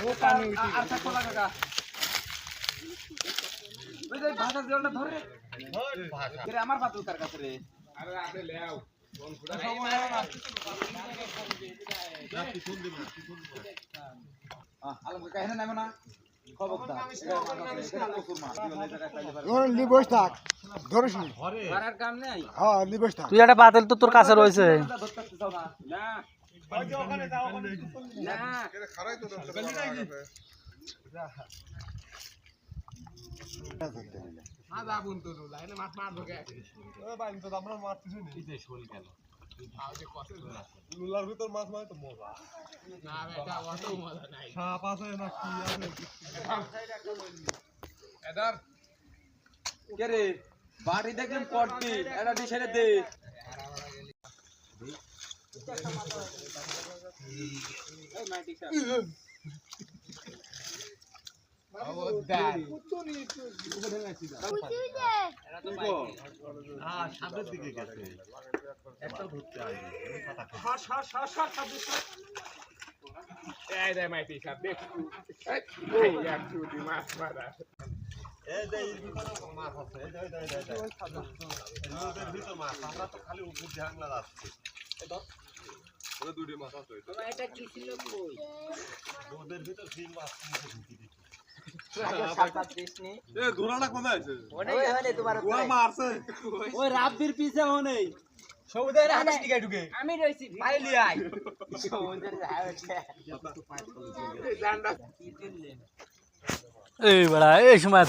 ও পানি আর থাকো না কাকা ওই যে ভাষা জলটা ধরে রে আমার পাতু তার কাছে রে আরে আপনি লেও কোন ফুটা সময় না রাতি কোন দিন আলম কাকা এখানে নামে না খবরদার এটা প্রচুর মাছ এই জায়গায় পাইলে পারে ওরে লিবস থাক ধরিস নি মারার কাম নাই হ্যাঁ লিবস থাক তুই একটা পাতিল তো তোর কাছে রয়েছে ধরতে চাও না না ওই যে ওখানে যাও ওখানে না এটা খারাই তো না যাবুন তো লাইনে মাছ মারবো কে ও ভাই তো আমরা মারতেছি না এই শোল গেল আজে কত লুলার ভিতর মাছ মারে তো মজা না বেটা অত মজা নাই সাপ আছে না কি আছে এদার কে রে বাড়ি দেখলাম পড়তি এটা দিশারে দে এই মাটি সাপ অবদার কুতুনি উপরে নাচি দা এরা তো ভাই হ্যাঁ সামনের দিকে গেছে একটা ধরতে আইবে এই রে মাটি সাপ দেখ এই একটু দি মাছ মারা এই যে এই ভিতরে মাছ আছে এই নদীর ভিতর মাছ আমরা তো খালি উপর দিয়ে হাংলা যাচ্ছে এই ধর ওই দুটি মাছ আছে তোমরা এটা কি ছিল কই নদীর ভিতর তিন মাছ নিচে ঢুকি দিছি ধরাটা কোথায় আছে ওই মারছে ওই রাব্বির পিছে হনে সৌদের হাতে দিকে ঢুকে আমি রইছি পাইলি আই সৌদের এই বড়া এই সময়